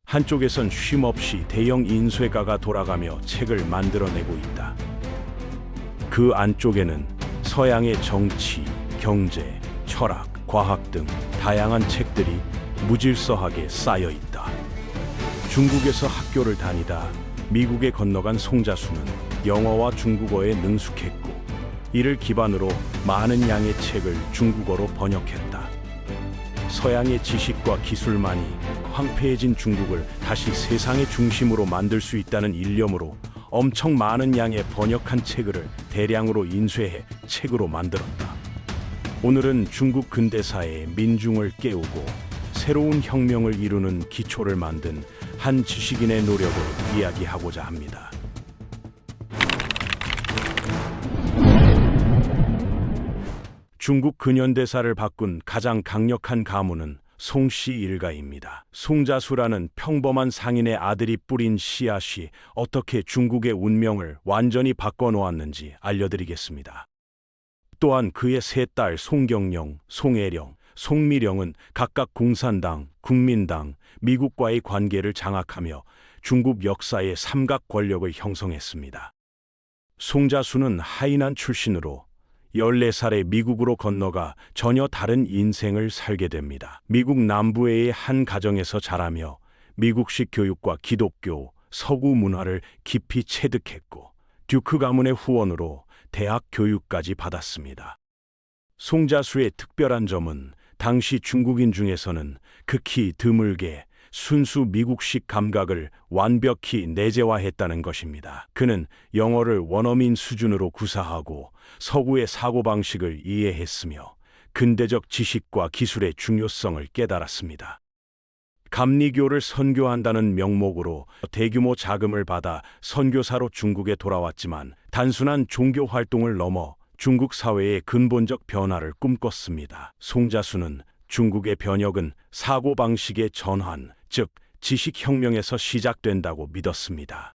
한쪽에선 쉼없이 대형 인쇄가가 돌아가며 책을 만들어내고 있다. 그 안쪽에는 서양의 정치, 경제, 철학, 과학 등 다양한 책들이 무질서하게 쌓여 있다. 중국에서 학교를 다니다 미국에 건너간 송자수는 영어와 중국어에 능숙했고, 이를 기반으로 많은 양의 책을 중국어로 번역했다. 서양의 지식과 기술만이 황폐해진 중국을 다시 세상의 중심으로 만들 수 있다는 일념으로 엄청 많은 양의 번역한 책을 대량으로 인쇄해 책으로 만들었다. 오늘은 중국 근대사의 민중을 깨우고 새로운 혁명을 이루는 기초를 만든 한 지식인의 노력을 이야기하고자 합니다. 중국 근현대사를 바꾼 가장 강력한 가문은 송씨 일가입니다. 송자수라는 평범한 상인의 아들이 뿌린 씨앗이 어떻게 중국의 운명을 완전히 바꿔놓았는지 알려드리겠습니다. 또한 그의 세 딸 송경령, 송애령, 송미령은 각각 공산당, 국민당, 미국과의 관계를 장악하며 중국 역사의 삼각 권력을 형성했습니다. 송자수는 하이난 출신으로 14살에 미국으로 건너가 전혀 다른 인생을 살게 됩니다. 미국 남부의 한 가정에서 자라며 미국식 교육과 기독교, 서구 문화를 깊이 체득했고, 듀크 가문의 후원으로 대학 교육까지 받았습니다. 송자수의 특별한 점은 당시 중국인 중에서는 극히 드물게 순수 미국식 감각을 완벽히 내재화했다는 것입니다. 그는 영어를 원어민 수준으로 구사하고 서구의 사고방식을 이해했으며 근대적 지식과 기술의 중요성을 깨달았습니다. 감리교를 선교한다는 명목으로 대규모 자금을 받아 선교사로 중국에 돌아왔지만 단순한 종교 활동을 넘어 중국 사회의 근본적 변화를 꿈꿨습니다. 송자수는 중국의 변혁은 사고방식의 전환, 즉 지식혁명에서 시작된다고 믿었습니다.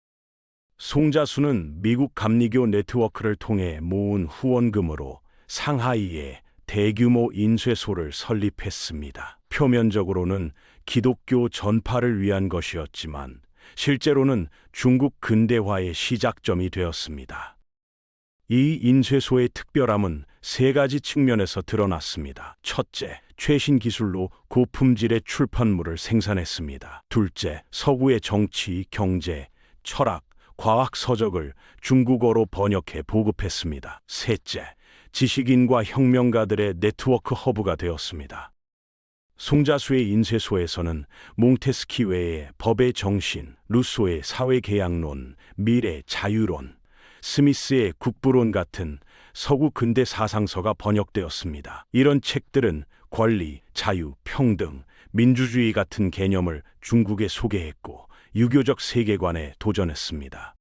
송자수는 미국 감리교 네트워크를 통해 모은 후원금으로 상하이에 대규모 인쇄소를 설립했습니다. 표면적으로는 기독교 전파를 위한 것이었지만 실제로는 중국 근대화의 시작점이 되었습니다. 이 인쇄소의 특별함은 세 가지 측면에서 드러났습니다. 첫째, 최신 기술로 고품질의 출판물을 생산했습니다. 둘째, 서구의 정치, 경제, 철학, 과학 서적을 중국어로 번역해 보급했습니다. 셋째, 지식인과 혁명가들의 네트워크 허브가 되었습니다. 송자수의 인쇄소에서는 몽테스키 외에 법의 정신, 루소의 사회계약론, 미래 자유론, 스미스의 국부론 같은 서구 근대 사상서가 번역되었습니다. 이런 책들은 권리, 자유, 평등, 민주주의 같은 개념을 중국에 소개했고 유교적 세계관에 도전했습니다.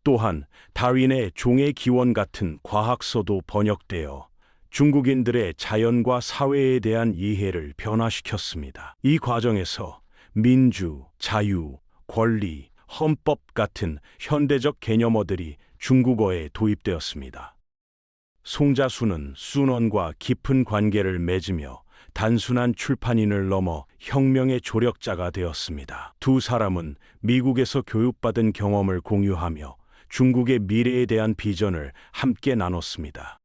또한 다윈의 종의 기원 같은 과학서도 번역되어 중국인들의 자연과 사회에 대한 이해를 변화시켰습니다. 이 과정에서 민주, 자유, 권리, 헌법 같은 현대적 개념어들이 중국어에 도입되었습니다. 송자수는 순원과 깊은 관계를 맺으며 단순한 출판인을 넘어 혁명의 조력자가 되었습니다. 두 사람은 미국에서 교육받은 경험을 공유하며 중국의 미래에 대한 비전을 함께 나눴습니다.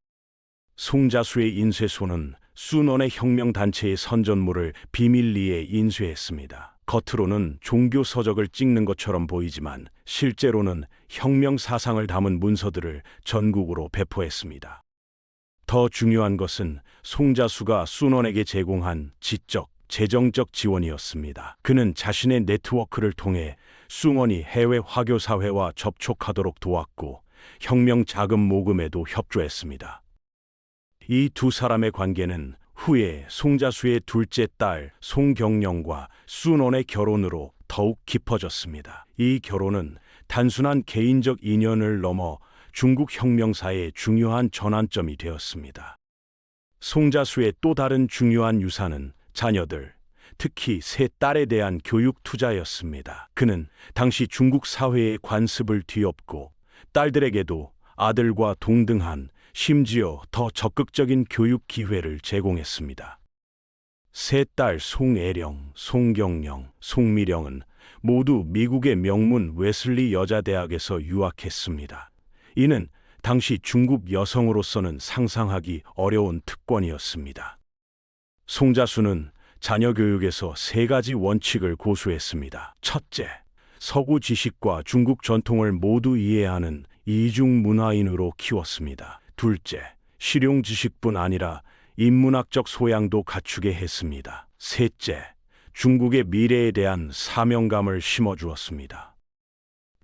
송자수의 인쇄소는 순원의 혁명단체의 선전물을 비밀리에 인쇄했습니다. 겉으로는 종교 서적을 찍는 것처럼 보이지만 실제로는 혁명 사상을 담은 문서들을 전국으로 배포했습니다. 더 중요한 것은 송자수가 순원에게 제공한 지적, 재정적 지원이었습니다. 그는 자신의 네트워크를 통해 순원이 해외 화교사회와 접촉하도록 도왔고 혁명 자금 모금에도 협조했습니다. 이 두 사람의 관계는 후에 송자수의 둘째 딸 송경령과 순원의 결혼으로 더욱 깊어졌습니다. 이 결혼은 단순한 개인적 인연을 넘어 중국 혁명사의 중요한 전환점이 되었습니다. 송자수의 또 다른 중요한 유산은 자녀들, 특히 세 딸에 대한 교육 투자였습니다. 그는 당시 중국 사회의 관습을 뒤엎고 딸들에게도 아들과 동등한, 심지어 더 적극적인 교육 기회를 제공했습니다. 세 딸 송애령, 송경령, 송미령은 모두 미국의 명문 웨슬리 여자대학에서 유학했습니다. 이는 당시 중국 여성으로서는 상상하기 어려운 특권이었습니다. 송자수는 자녀 교육에서 세 가지 원칙을 고수했습니다. 첫째, 서구 지식과 중국 전통을 모두 이해하는 이중 문화인으로 키웠습니다. 둘째, 실용 지식뿐 아니라 인문학적 소양도 갖추게 했습니다. 셋째, 중국의 미래에 대한 사명감을 심어주었습니다.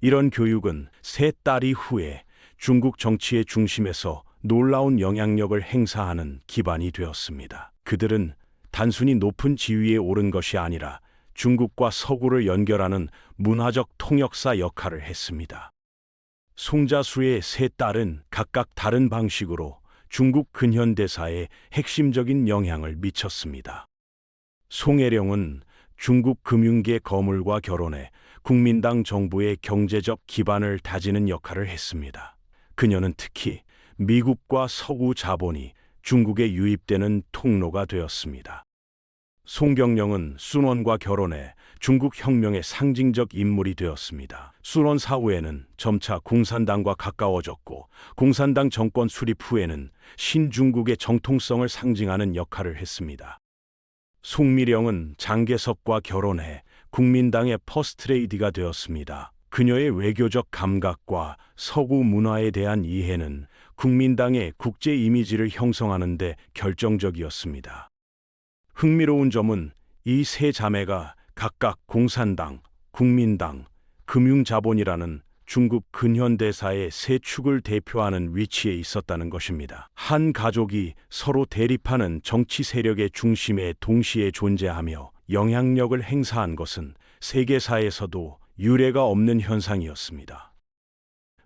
이런 교육은 세 딸 이후에 중국 정치의 중심에서 놀라운 영향력을 행사하는 기반이 되었습니다. 그들은 단순히 높은 지위에 오른 것이 아니라 중국과 서구를 연결하는 문화적 통역사 역할을 했습니다. 송자수의 세 딸은 각각 다른 방식으로 중국 근현대사에 핵심적인 영향을 미쳤습니다. 송혜령은 중국 금융계 거물과 결혼해 국민당 정부의 경제적 기반을 다지는 역할을 했습니다. 그녀는 특히 미국과 서구 자본이 중국에 유입되는 통로가 되었습니다. 송경령은 순원과 결혼해 중국 혁명의 상징적 인물이 되었습니다. 순원 사후에는 점차 공산당과 가까워졌고 공산당 정권 수립 후에는 신중국의 정통성을 상징하는 역할을 했습니다. 송미령은 장개석과 결혼해 국민당의 퍼스트레이디가 되었습니다. 그녀의 외교적 감각과 서구 문화에 대한 이해는 국민당의 국제 이미지를 형성하는 데 결정적이었습니다. 흥미로운 점은 이 세 자매가 각각 공산당, 국민당, 금융자본이라는 중국 근현대사의 세 축을 대표하는 위치에 있었다는 것입니다. 한 가족이 서로 대립하는 정치 세력의 중심에 동시에 존재하며 영향력을 행사한 것은 세계사에서도 유례가 없는 현상이었습니다.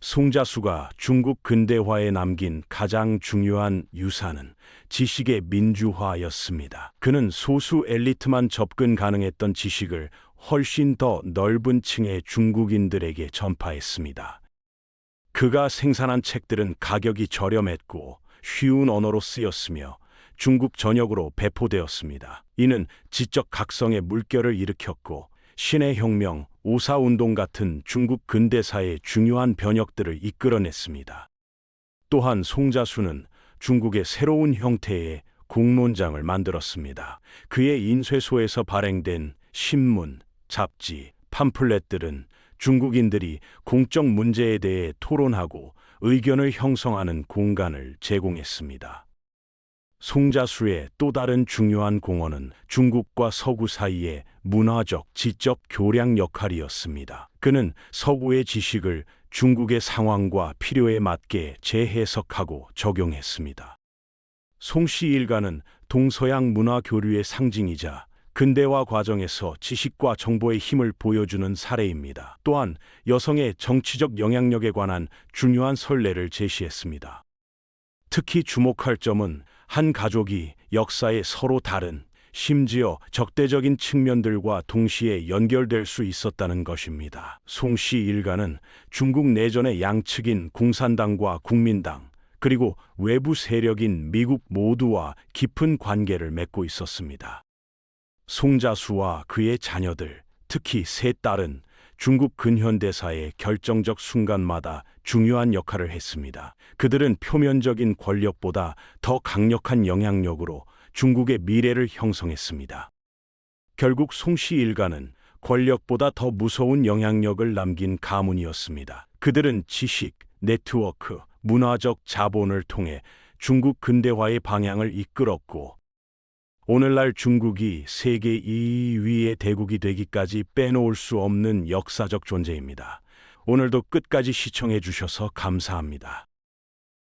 송자수가 중국 근대화에 남긴 가장 중요한 유산은 지식의 민주화였습니다. 그는 소수 엘리트만 접근 가능했던 지식을 훨씬 더 넓은 층의 중국인들에게 전파했습니다. 그가 생산한 책들은 가격이 저렴했고 쉬운 언어로 쓰였으며 중국 전역으로 배포되었습니다. 이는 지적 각성의 물결을 일으켰고 신의 혁명, 오사운동 같은 중국 근대사의 중요한 변혁들을 이끌어냈습니다. 또한 송자수는 중국의 새로운 형태의 공론장을 만들었습니다. 그의 인쇄소에서 발행된 신문, 잡지, 팜플렛들은 중국인들이 공적 문제에 대해 토론하고 의견을 형성하는 공간을 제공했습니다. 송자수의 또 다른 중요한 공헌은 중국과 서구 사이의 문화적, 지적 교량 역할이었습니다. 그는 서구의 지식을 중국의 상황과 필요에 맞게 재해석하고 적용했습니다. 송씨 일가는 동서양 문화 교류의 상징이자 근대화 과정에서 지식과 정보의 힘을 보여주는 사례입니다. 또한 여성의 정치적 영향력에 관한 중요한 선례를 제시했습니다. 특히 주목할 점은 한 가족이 역사의 서로 다른, 심지어 적대적인 측면들과 동시에 연결될 수 있었다는 것입니다. 송씨 일가는 중국 내전의 양측인 공산당과 국민당, 그리고 외부 세력인 미국 모두와 깊은 관계를 맺고 있었습니다. 송자수와 그의 자녀들, 특히 세 딸은 중국 근현대사의 결정적 순간마다 중요한 역할을 했습니다. 그들은 표면적인 권력보다 더 강력한 영향력으로 중국의 미래를 형성했습니다. 결국 송씨 일가는 권력보다 더 무서운 영향력을 남긴 가문이었습니다. 그들은 지식, 네트워크, 문화적 자본을 통해 중국 근대화의 방향을 이끌었고 오늘날 중국이 세계 2위의 대국이 되기까지 빼놓을 수 없는 역사적 존재입니다. 오늘도 끝까지 시청해 주셔서 감사합니다.